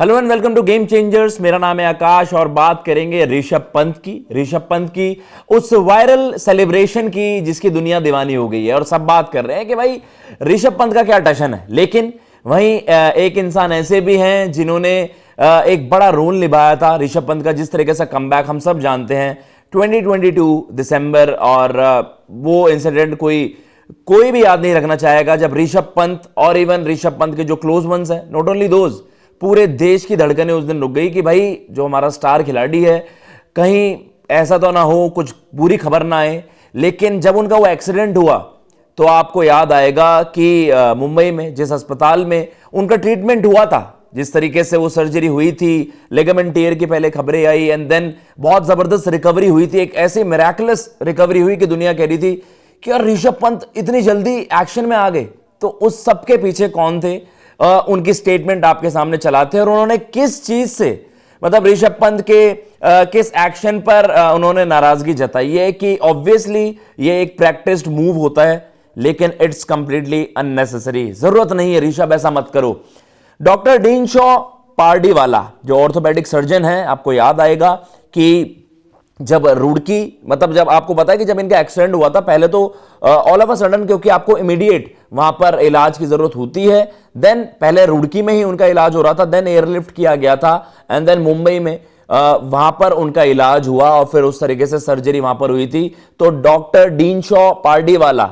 Hello and welcome to Game Changers. मेरा नाम है आकाश और बात करेंगे ऋषभ पंत की उस वायरल सेलिब्रेशन की जिसकी दुनिया दीवानी हो गई है और सब बात कर रहे हैं कि भाई ऋषभ पंत का क्या टशन है। लेकिन वहीं एक इंसान ऐसे भी हैं जिन्होंने एक बड़ा रोल निभाया था ऋषभ पंत का। जिस तरीके से कमबैक हम सब जानते हैं 2022 दिसंबर, और वो इंसिडेंट कोई भी याद नहीं रखना चाहेगा जब ऋषभ पंत और इवन ऋषभ पंत के जो क्लोज वंस हैं, नॉट ओनली दोज, पूरे देश की धड़कनें उस दिन रुक गई कि भाई जो हमारा स्टार खिलाड़ी है कहीं ऐसा तो ना हो, कुछ बुरी खबर ना आए। लेकिन जब उनका वो एक्सीडेंट हुआ तो आपको याद आएगा कि मुंबई में जिस अस्पताल में उनका ट्रीटमेंट हुआ था, जिस तरीके से वो सर्जरी हुई थी, लिगामेंट टियर की पहले खबरें आई एंड देन बहुत जबरदस्त रिकवरी हुई थी। एक ऐसी मिरेकलस रिकवरी हुई कि दुनिया कह रही थी कि यार ऋषभ पंत इतनी जल्दी एक्शन में आ गए। तो उस सब के पीछे कौन थे? उनकी स्टेटमेंट आपके सामने चलाते हैं और उन्होंने किस चीज से, मतलब ऋषभ पंत के किस एक्शन पर उन्होंने नाराजगी जताई है कि ऑब्वियसली ये एक प्रैक्टिस्ड मूव होता है लेकिन इट्स कंप्लीटली अननेसेसरी। जरूरत नहीं है ऋषभ, ऐसा मत करो। डॉक्टर डीनशॉ पार्डीवाला जो ऑर्थोपेडिक सर्जन है, आपको याद आएगा कि जब रुड़की, मतलब जब आपको पता है कि जब इनका एक्सीडेंट हुआ था, पहले तो ऑल ऑफ अ सडन, क्योंकि आपको इमीडिएट वहां पर इलाज की जरूरत होती है, देन पहले रुड़की में ही उनका इलाज हो रहा था, देन एयरलिफ्ट किया गया था एंड देन मुंबई में वहां पर उनका इलाज हुआ और फिर उस तरीके से सर्जरी वहां पर हुई थी। तो डॉक्टर डीनशॉ पार्डीवाला,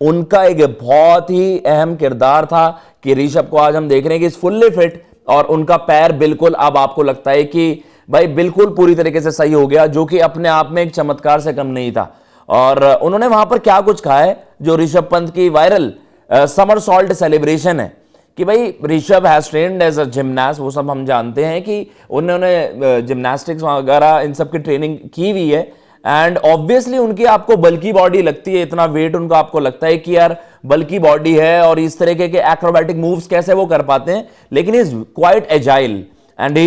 उनका एक बहुत ही अहम किरदार था कि ऋषभ को आज हम देख रहे हैं कि इज फुल्ली फिट और उनका पैर बिल्कुल, अब आपको लगता है कि भाई बिल्कुल पूरी तरीके से सही हो गया, जो कि अपने आप में एक चमत्कार से कम नहीं था। और उन्होंने वहां पर क्या कुछ कहा है जो ऋषभ पंत की वायरल समर सॉल्ट सेलिब्रेशन है कि भाई Rishabh has trained as a gymnast. वो सब हम जानते हैं कि उन्होंने जिमनास्टिक्स वगैरह इन सब की ट्रेनिंग की हुई है एंड ऑब्वियसली उनकी आपको बल्की बॉडी लगती है, इतना वेट उनका आपको लगता है कि यार बल्की बॉडी है और इस तरीके के एक्रोबैटिक मूव्स कैसे वो कर पाते हैं। लेकिन is quite agile and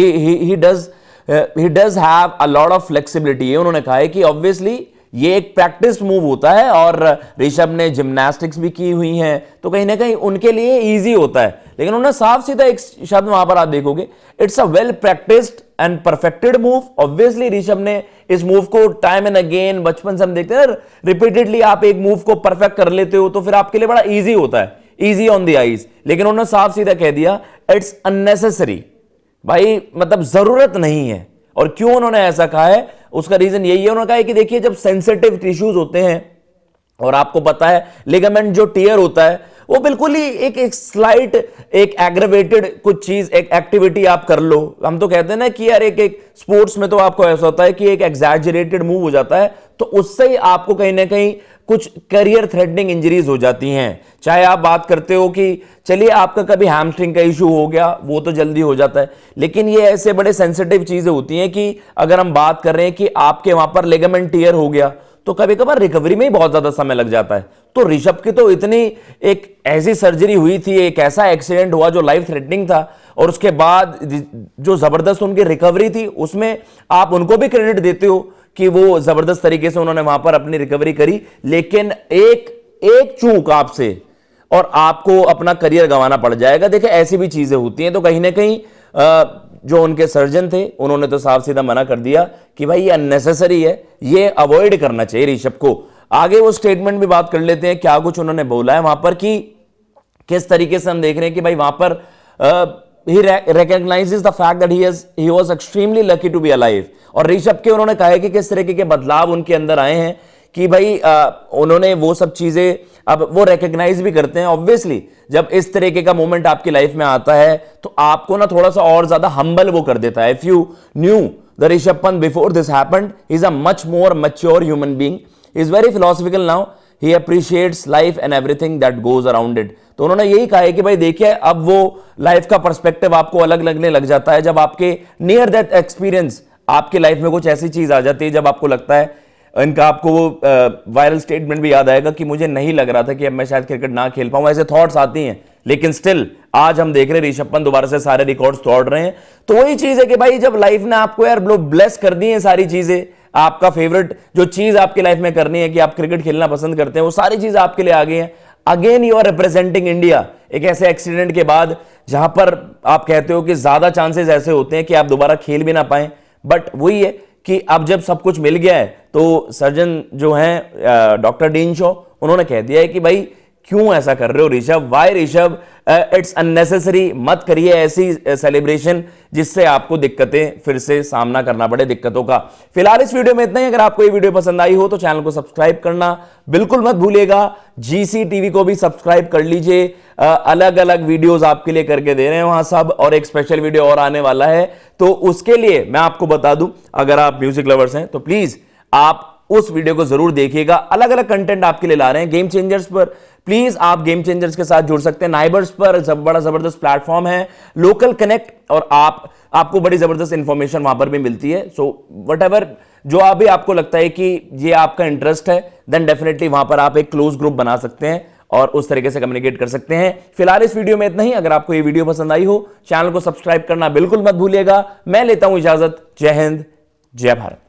he does have a lot of flexibility। ये उन्होंने कहा है कि ऑब्वियसली ये एक प्रैक्टिस मूव होता है और ऋषभ ने जिम्नास्टिक्स भी की हुई हैं तो कहीं ना कहीं उनके लिए इजी होता है। लेकिन उन्होंने साफ सीधा एक शब्द वहां पर आप देखोगे, it's a well practised and perfected move. Obviously Rishabh ने इस मूव को टाइम एंड अगेन, बचपन से हम देखते हैं रिपीटेडली, आप एक मूव को परफेक्ट कर लेते हो तो फिर आपके लिए बड़ा ईजी होता है, ईजी ऑन द आईज। लेकिन उन्होंने साफ सीधा कह दिया इट्स अननेसेसरी, भाई मतलब जरूरत नहीं है। और क्यों उन्होंने ऐसा कहा है, उसका रीजन यही है, उन्होंने कहा है कि देखिए जब सेंसिटिव टिश्यूज होते हैं और आपको पता है लिगामेंट जो टियर होता है वो बिल्कुल ही एक स्लाइट, एक एग्रेवेटेड कुछ चीज, एक एक्टिविटी आप कर लो, हम तो कहते हैं ना कि यार एक स्पोर्ट्स में तो आपको ऐसा होता है कि एक एग्जैजरेटेड मूव हो जाता है तो उससे ही आपको कहीं ना कहीं कुछ करियर थ्रेटनिंग इंजरीज हो जाती हैं। चाहे आप बात करते हो कि चलिए आपका कभी हैमस्ट्रिंग का इशू हो गया, वो तो जल्दी हो जाता है, लेकिन ये ऐसे बड़े सेंसिटिव चीजें होती हैं कि अगर हम बात कर रहे हैं कि आपके वहां पर लिगामेंट टियर हो गया तो कभी कभार रिकवरी में ही बहुत ज्यादा समय लग जाता है। तो ऋषभ की तो इतनी एक ऐसी सर्जरी हुई थी, एक ऐसा एक्सीडेंट हुआ जो लाइफ थ्रेटनिंग था और उसके बाद जो जबरदस्त उनकी रिकवरी थी उसमें आप उनको भी क्रेडिट देते हो कि वो जबरदस्त तरीके से उन्होंने वहां पर अपनी रिकवरी करी। लेकिन एक चूक आपसे और आपको अपना करियर गंवाना पड़ जाएगा। देखिए ऐसी भी चीजें होती हैं। तो कहीं ना कहीं जो उनके सर्जन थे उन्होंने तो साफ सीधा मना कर दिया कि भाई ये अननेसेसरी है, ये अवॉइड करना चाहिए ऋषभ को। आगे वो स्टेटमेंट भी बात कर लेते हैं, क्या कुछ उन्होंने बोला है वहां पर कि किस तरीके से हम देख रहे हैं कि भाई वहां पर he recognizes the fact that he was extremely lucky to be alive। और ऋषभ के उन्होंने कहा है कि किस तरीके के बदलाव उनके अंदर आए हैं कि भाई उन्होंने वो सब चीजें अब वो रिकग्नाइज भी करते हैं। ऑब्वियसली जब इस तरीके का मोमेंट आपकी लाइफ में आता है तो आपको ना थोड़ा सा और ज्यादा हम्बल वो कर देता है। If you new the Rishabh Pant before this happened, he is a much more mature human being, he is very philosophical now, he appreciates life and everything that goes around it. तो उन्होंने यही कहा है कि भाई देखिए अब वो लाइफ का पर्सपेक्टिव आपको अलग लगने लग जाता है जब आपके नियर दैट एक्सपीरियंस आपकी लाइफ में कुछ ऐसी चीज आ जाती है जब आपको लगता है, इनका आपको वो वायरल स्टेटमेंट भी याद आएगा कि मुझे नहीं लग रहा था कि अब मैं शायद क्रिकेट ना खेल पाऊं, ऐसे थॉट्स आती हैं। लेकिन स्टिल आज हम देख रहे हैं ऋषभ पंत दोबारा से सारे रिकॉर्ड्स तोड़ रहे हैं। तो वही चीज है कि भाई जब लाइफ ने आपको यार ब्लेस कर दी है सारी चीजें, आपका फेवरेट जो चीज आपकी लाइफ में करनी है कि आप क्रिकेट खेलना पसंद करते हैं, वो सारी चीज आपके लिए आ गई हैं, again you are representing India एक ऐसे एक्सीडेंट के बाद जहां पर आप कहते हो कि ज्यादा चांसेस ऐसे होते हैं कि आप दोबारा खेल भी ना पाए, बट वही है कि अब जब सब कुछ मिल गया है तो सर्जन जो हैं डॉक्टर डीन शॉ, उन्होंने कह दिया है कि भाई क्यों ऐसा कर रहे हो Rishabh, why Rishabh, it's unnecessary, मत करिए ऐसी सेलिब्रेशन जिससे आपको दिक्कतें फिर से सामना करना पड़े दिक्कतों का। फिलहाल इस वीडियो में इतना ही। अगर आपको ये वीडियो पसंद आई हो तो चैनल को सब्सक्राइब करना बिल्कुल मत भूलिएगा। जीसी टीवी को भी सब्सक्राइब कर लीजिए, अलग अलग वीडियोस आपके लिए करके दे रहे हैं वहां सब, और एक स्पेशल वीडियो और आने वाला है, तो उसके लिए मैं आपको बता दूं, अगर आप म्यूजिक लवर्स हैं तो प्लीज आप उस वीडियो को जरूर देखिएगा। अलग अलग कंटेंट आपके लिए ला रहे हैं गेम चेंजर्स पर, प्लीज आप गेम चेंजर्स के साथ जुड़ सकते हैं। नाइबर्स पर बड़ा जबरदस्त प्लेटफॉर्म है, लोकल कनेक्ट, और आपको बड़ी जबरदस्त इंफॉर्मेशन वहां पर भी मिलती है। सो व्हाटएवर जो अभी आपको लगता है कि ये आपका इंटरेस्ट है, देन डेफिनेटली वहां पर आप एक क्लोज ग्रुप बना सकते हैं और उस तरीके से कम्युनिकेट कर सकते हैं। फिलहाल इस वीडियो में इतना ही। अगर आपको ये वीडियो पसंद आई हो, चैनल को सब्सक्राइब करना बिल्कुल मत भूलिएगा। मैं लेता हूं इजाजत। जय हिंद, जय भारत।